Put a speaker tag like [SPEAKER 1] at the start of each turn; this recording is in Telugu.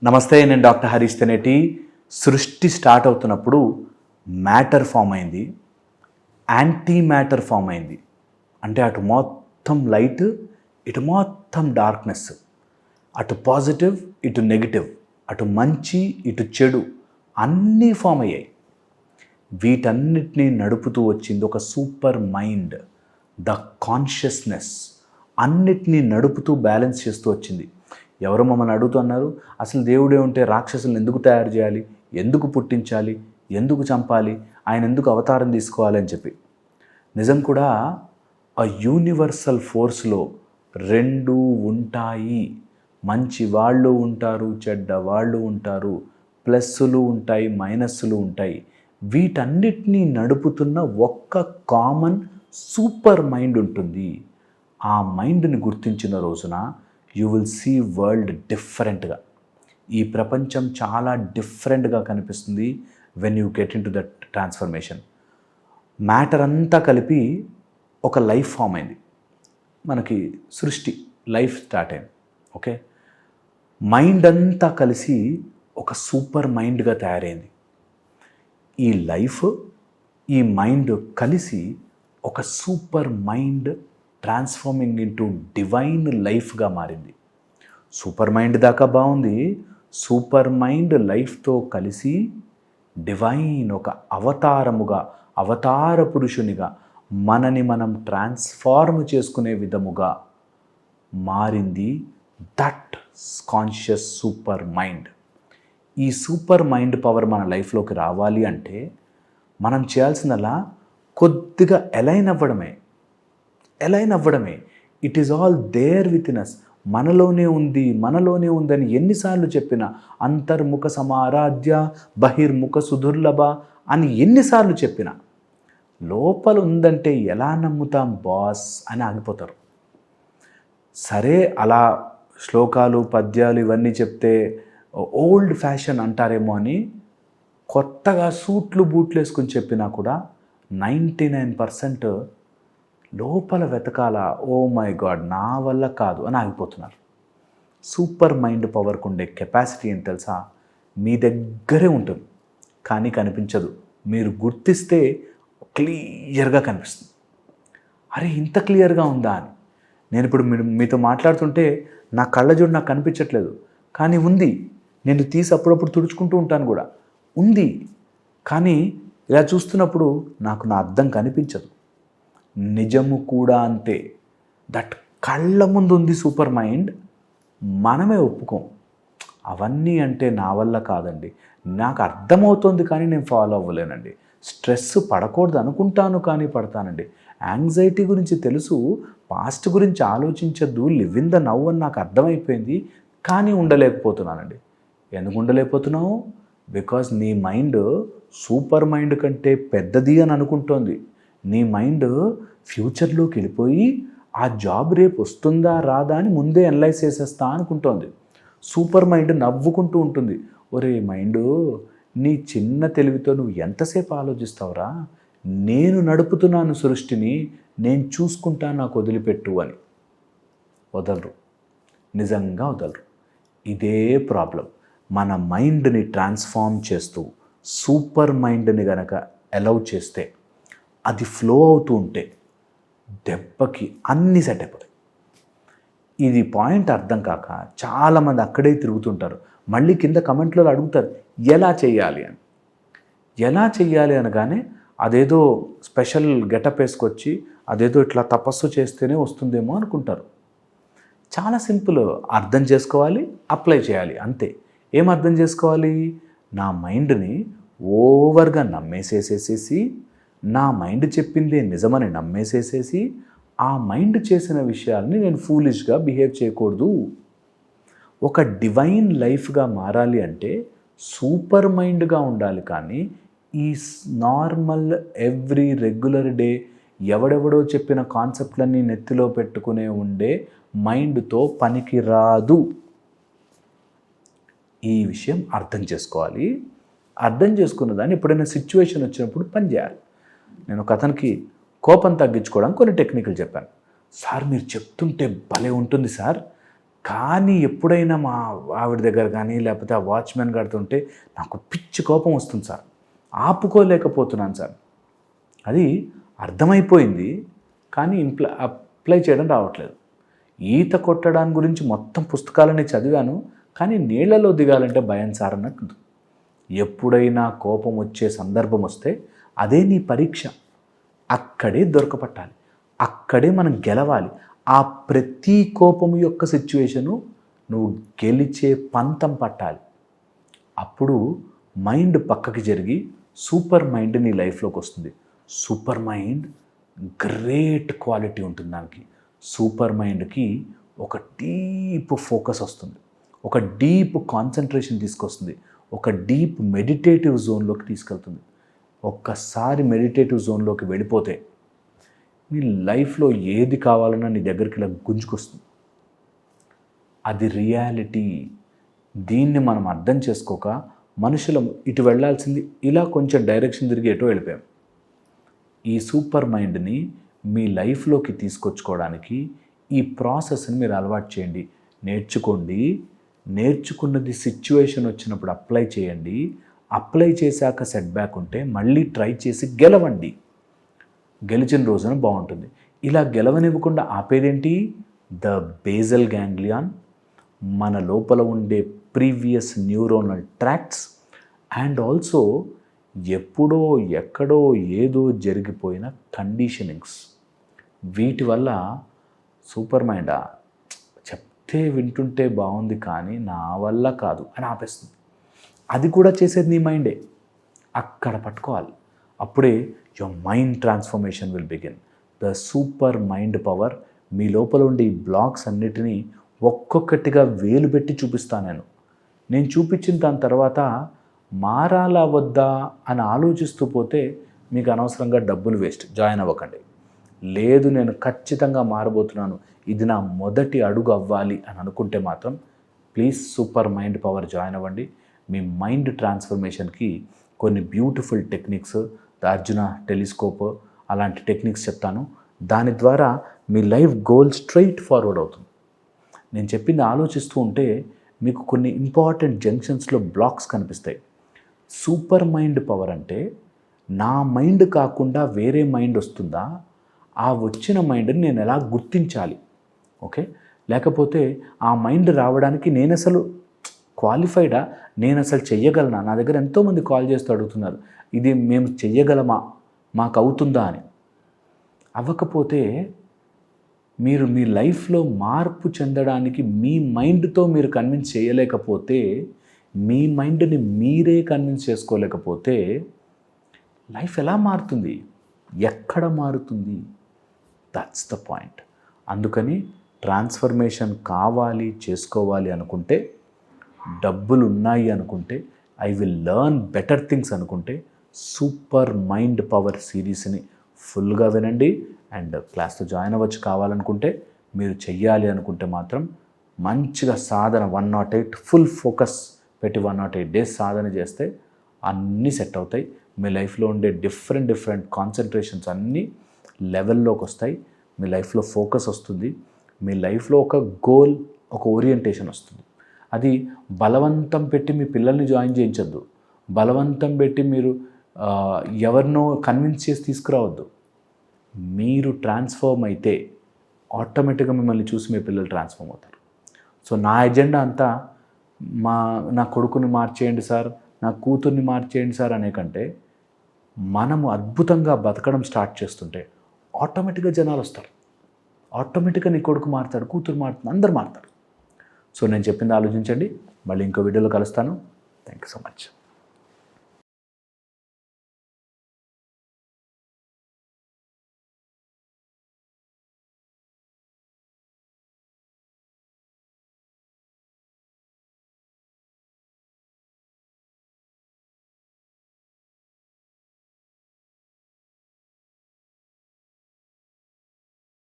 [SPEAKER 1] నమస్తే, నేను డాక్టర్ హరీష్ తెనేటి. సృష్టి స్టార్ట్ అవుతున్నప్పుడు మ్యాటర్ ఫామ్ అయింది, యాంటీ మ్యాటర్ ఫామ్ అయింది. అంటే అటు మొత్తం లైట్, ఇటు మొత్తం డార్క్నెస్, అటు పాజిటివ్, ఇటు నెగిటివ్, అటు మంచి, ఇటు చెడు అన్నీ ఫామ్ అయ్యాయి. వీటన్నిటినీ నడుపుతూ వచ్చింది ఒక సూపర్ మైండ్, ద కాన్షియస్నెస్. అన్నిటినీ నడుపుతూ బ్యాలెన్స్ చేస్తూ వచ్చింది. ఎవరు మమ్మల్ని అడుగుతున్నారు, అసలు దేవుడే ఉంటే రాక్షసులను ఎందుకు తయారు చేయాలి, ఎందుకు పుట్టించాలి, ఎందుకు చంపాలి, ఆయన ఎందుకు అవతారం తీసుకోవాలి అని చెప్పి. నిజం కూడా, ఆ యూనివర్సల్ ఫోర్స్లో రెండు ఉంటాయి. మంచి వాళ్ళు ఉంటారు, చెడ్డ వాళ్ళు ఉంటారు, ప్లస్సులు ఉంటాయి, మైనస్సులు ఉంటాయి. వీటన్నిటినీ నడుపుతున్న ఒక్క కామన్ సూపర్ మైండ్ ఉంటుంది. ఆ మైండ్ని గుర్తించిన రోజున యూ విల్ సీ వరల్డ్ డిఫరెంట్గా. ఈ ప్రపంచం చాలా డిఫరెంట్గా కనిపిస్తుంది when you get in to that transformation. Matter అంతా కలిపి ఒక లైఫ్ ఫామ్ అయింది. మనకి సృష్టి, లైఫ్ స్టార్ట్ అయింది. ఓకే, మైండ్ అంతా కలిసి ఒక సూపర్ మైండ్గా తయారైంది. ఈ లైఫ్, ఈ మైండ్ కలిసి ఒక super mind transforming into divine లైఫ్గా మారింది. సూపర్ మైండ్ దాకా బాగుంది. సూపర్ మైండ్ లైఫ్తో కలిసి డివైన్, ఒక అవతారముగా, అవతార పురుషునిగా మనని మనం ట్రాన్స్ఫార్మ్ చేసుకునే విధముగా మారింది దట్ కాన్షియస్ సూపర్ మైండ్. ఈ సూపర్ మైండ్ పవర్ మన లైఫ్లోకి రావాలి అంటే మనం చేయాల్సిందల్లా కొద్దిగా అలైన్ అవ్వడమే. It is all there within us. మనలోనే ఉంది ఉందని ఎన్నిసార్లు చెప్పినా, అంతర్ముఖ సమారాధ్య బహిర్ముఖ సుదుర్లభ అని ఎన్నిసార్లు చెప్పినా, లోపల ఉందంటే ఎలా నమ్ముతాం బాస్ అని ఆగిపోతారు. సరే, అలా శ్లోకాలు, పద్యాలు ఇవన్నీ చెప్తే ఓల్డ్ ఫ్యాషన్ అంటారేమో అని కొత్తగా సూట్లు బూట్లు వేసుకుని చెప్పినా కూడా 99% లోపల వెతకాల, ఓ మై గాడ్ నా వల్ల కాదు అని ఆగిపోతున్నారు. సూపర్ మైండ్ పవర్కు ఉండే కెపాసిటీ ఏంటి తెలుసా? మీ దగ్గరే ఉంటుంది కానీ కనిపించదు. మీరు గుర్తిస్తే క్లియర్గా కనిపిస్తుంది. అరే, ఇంత క్లియర్గా ఉందా అని. నేను ఇప్పుడు మీతో మాట్లాడుతుంటే నా కళ్ళజోడు నాకు కనిపించట్లేదు, కానీ ఉంది. నేను తీసి అప్పుడప్పుడు తుడుచుకుంటూ ఉంటాను కూడా, ఉంది. కానీ ఇలా చూస్తున్నప్పుడు నాకు నా అద్దం కనిపించదు. నిజము కూడా అంతే. దట్ కళ్ళ ముందు ఉంది సూపర్ మైండ్, మనమే ఒప్పుకోం. అవన్నీ అంటే నా వల్ల కాదండి, నాకు అర్థమవుతుంది కానీ నేను ఫాలో అవ్వలేనండి. స్ట్రెస్ పడకూడదు అనుకుంటాను కానీ పడతానండి. యాంగ్జైటీ గురించి తెలుసు, పాస్ట్ గురించి ఆలోచించద్దు, లివ్ ఇన్ ద నౌ అని నాకు అర్థమైపోయింది, కానీ ఉండలేకపోతున్నానండి. ఎందుకు ఉండలేకపోతున్నావు? బికాజ్ నీ మైండ్ సూపర్ మైండ్ కంటే పెద్దది అని అనుకుంటోంది. నీ మైండ్ ఫ్యూచర్లోకి వెళ్ళిపోయి ఆ జాబ్ రేపు వస్తుందా రాదా అని ముందే అనలైజ్ చేసేస్తా అనుకుంటోంది. సూపర్ మైండ్ నవ్వుకుంటూ ఉంటుంది, ఒరే మైండు, నీ చిన్న తెలివితో నువ్వు ఎంతసేపు ఆలోచిస్తావురా, నేను నడుపుతున్నాను సృష్టిని, నేను చూసుకుంటా, నాకు వదిలిపెట్టు అని. వదలరు, నిజంగా వదలరు. ఇదే ప్రాబ్లం. మన మైండ్ని ట్రాన్స్ఫార్మ్ చేస్తూ సూపర్ మైండ్ని గనక అలౌ చేస్తే, అది ఫ్లో అవుతూ ఉంటే దెబ్బకి అన్నీ సెట్ అయిపోతాయి. ఇది పాయింట్ అర్థం కాక చాలామంది అక్కడే తిరుగుతుంటారు. మళ్ళీ కింద కమెంట్లో అడుగుతారు ఎలా చేయాలి అని. ఎలా చేయాలి అనగానే అదేదో స్పెషల్ గెటప్ వేసుకొచ్చి అదేదో ఇట్లా తపస్సు చేస్తేనే వస్తుందేమో అనుకుంటారు. చాలా సింపుల్. అర్థం చేసుకోవాలి, అప్లై చేయాలి, అంతే. ఏం అర్థం చేసుకోవాలి? నా మైండ్ని ఓవర్గా నమ్మేసేసేసి, నా మైండ్ చెప్పిందే నిజమని నమ్మేసేసేసి, ఆ మైండ్ చేసిన విషయాల్ని నేను ఫూలిష్గా బిహేవ్ చేయకూడదు. ఒక డివైన్ లైఫ్గా మారాలి అంటే సూపర్ మైండ్గా ఉండాలి. కానీ ఈ నార్మల్ ఎవ్రీ రెగ్యులర్ డే ఎవడెవడో చెప్పిన కాన్సెప్ట్లన్నీ నెత్తిలో పెట్టుకునే ఉండే మైండ్తో పనికి రాదు. ఈ విషయం అర్థం చేసుకోవాలి. అర్థం చేసుకున్న దాన్ని ఎప్పుడైనా సిచ్యువేషన్ వచ్చినప్పుడు పని చేయాలి. నేను ఒక అతనికి కోపం తగ్గించుకోవడానికి కొన్ని టెక్నిక్లు చెప్పాను. సార్, మీరు చెప్తుంటే భలే ఉంటుంది సార్, కానీ ఎప్పుడైనా మా ఆవిడ దగ్గర కానీ లేకపోతే ఆ వాచ్మెన్ గారితో ఉంటే నాకు పిచ్చి కోపం వస్తుంది సార్, ఆపుకోలేకపోతున్నాను సార్. అది అర్థమైపోయింది కానీ అప్లై చేయడం రావట్లేదు. ఈత కొట్టడానికి గురించి మొత్తం పుస్తకాలని చదివాను కానీ నీళ్లలో దిగాలంటే భయం సార్ అన్నట్టు. ఎప్పుడైనా కోపం వచ్చే సందర్భం వస్తే అదే నీ పరీక్ష. అక్కడే దొరకపట్టాలి, అక్కడే మనం గెలవాలి. ఆ ప్రతి కోపము యొక్క సిచ్యువేషను నువ్వు గెలిచే పంతం పట్టాలి. అప్పుడు మైండ్ పక్కకి జరిగి సూపర్ మైండ్ నీ లైఫ్లోకి వస్తుంది. సూపర్ మైండ్ గ్రేట్ క్వాలిటీ ఉంటుంది దానికి. సూపర్ మైండ్కి ఒక డీప్ ఫోకస్ వస్తుంది, ఒక డీప్ కాన్సన్ట్రేషన్ తీసుకొస్తుంది, ఒక డీప్ మెడిటేటివ్ జోన్లోకి తీసుకెళ్తుంది. ఒక్కసారి మెడిటేటివ్ జోన్లోకి వెళ్ళిపోతే నీ లైఫ్లో ఏది కావాలన్నా నీ దగ్గరికి ఇలా గుంజుకొస్తుంది. అది రియాలిటీ. దీన్ని మనం అర్థం చేసుకోక మనుషులం ఇటు వెళ్ళాల్సింది ఇలా కొంచెం డైరెక్షన్ తిరిగి ఎటో వెళ్ళిపోయాం. ఈ సూపర్ మైండ్ని మీ లైఫ్లోకి తీసుకొచ్చుకోవడానికి ఈ ప్రాసెస్ని మీరు అలవాటు చేయండి, నేర్చుకోండి. నేర్చుకున్నది సిచ్యువేషన్ వచ్చినప్పుడు అప్లై చేయండి. అప్లై చేశాక సెట్ బ్యాక్ ఉంటే మళ్ళీ ట్రై చేసి గెలవండి. గెలిచిన రోజున బాగుంటుంది. ఇలా గెలవనివ్వకుండా ఆపేదేంటి? ద బేజల్ గ్యాంగ్లియాన్, మన లోపల ఉండే previous neuronal tracts, and also ఎప్పుడో ఎక్కడో ఏదో జరిగిపోయిన కండిషనింగ్స్. వీటి వల్ల సూపర్ మైండా చెప్తే వింటుంటే బాగుంది కానీ నా వల్ల కాదు అని ఆపేస్తుంది. అది కూడా చేసేది నీ మైండే. అక్కడ పట్టుకోవాలి. అప్పుడే your mind transformation will begin. The super mind power. మీ లోపల ఉండే ఈ బ్లాక్స్ అన్నిటినీ ఒక్కొక్కటిగా వేలు పెట్టి చూపిస్తాను నేను చూపించిన దాని తర్వాత మారాలా వద్దా అని ఆలోచిస్తూ పోతే మీకు అనవసరంగా డబ్బులు వేస్ట్. జాయిన్ అవ్వకండి. లేదు నేను ఖచ్చితంగా మారబోతున్నాను, ఇది నా మొదటి అడుగు అవ్వాలి అని అనుకుంటే మాత్రం please super mind power join అవ్వండి. మీ మైండ్ ట్రాన్స్ఫర్మేషన్కి కొన్ని beautiful techniques, the Arjuna telescope అలాంటి టెక్నిక్స్ చెప్తాను. దాని ద్వారా మీ లైఫ్ గోల్ స్ట్రైట్ ఫార్వర్డ్ అవుతుంది. నేను చెప్పింది ఆలోచిస్తూ ఉంటే మీకు కొన్ని ఇంపార్టెంట్ జంక్షన్స్లో బ్లాక్స్ కనిపిస్తాయి. సూపర్ మైండ్ పవర్ అంటే నా మైండ్ కాకుండా వేరే మైండ్ వస్తుందా, ఆ వచ్చిన మైండ్ని నేను ఎలా గుర్తించాలి, ఓకే, లేకపోతే ఆ మైండ్ రావడానికి నేను అసలు క్వాలిఫైడా, నేను అసలు చెయ్యగలనా. నా దగ్గర ఎంతోమంది కాల్ చేస్తూ అడుగుతున్నారు, ఇది మేము చెయ్యగలమా, మాకు అవుతుందా అని. అవ్వకపోతే మీరు మీ లైఫ్లో మార్పు చెందడానికి మీ మైండ్తో మీరు కన్విన్స్ చేయలేకపోతే, మీ మైండ్ని మీరే కన్విన్స్ చేసుకోలేకపోతే లైఫ్ ఎలా మారుతుంది, ఎక్కడ మారుతుంది? That's the point. అందుకని ట్రాన్స్ఫర్మేషన్ కావాలి, చేసుకోవాలి అనుకుంటే, డబ్బులు ఉన్నాయి అనుకుంటే, I will learn better things అనుకుంటే సూపర్ మైండ్ పవర్ సిరీస్ని ఫుల్గా వినండి. అండ్ క్లాస్తో జాయిన్ అవ్వచ్చు కావాలనుకుంటే, మీరు చెయ్యాలి అనుకుంటే మాత్రం మంచిగా సాధన 108 ఫుల్ ఫోకస్ పెట్టి 108 డేస్ సాధన చేస్తే అన్నీ సెట్ అవుతాయి. మీ లైఫ్లో ఉండే డిఫరెంట్ కాన్సన్ట్రేషన్స్ అన్నీ లెవెల్లోకి వస్తాయి. మీ లైఫ్లో ఫోకస్ వస్తుంది. మీ లైఫ్లో ఒక గోల్, ఒక ఓరియంటేషన్ వస్తుంది. అది బలవంతం పెట్టి మీ పిల్లల్ని జాయిన్ చేయించద్దు, బలవంతం పెట్టి మీరు ఎవరినో కన్విన్స్ చేసి తీసుకురావద్దు. మీరు ట్రాన్స్ఫార్మ్ అయితే ఆటోమేటిక్గా మిమ్మల్ని చూసి మీ పిల్లలు ట్రాన్స్ఫార్మ్ అవుతారు. సో నా ఎజెండా అంతా నా కొడుకుని మార్చేయండి సార్, నా కూతుర్ని మార్చేయండి సార్ అనే కంటే, మనము అద్భుతంగా బతకడం స్టార్ట్ చేస్తుంటే ఆటోమేటిక్గా జనాలు వస్తారు. ఆటోమేటిక్గా నీ కొడుకు మారుతాడు, కూతురు మారుతుంది, అందరు మారుతారు. సో నేను చెప్పింది ఆలోచించండి. మళ్ళీ ఇంకో వీడియోలో కలుస్తాను. Thank you so much.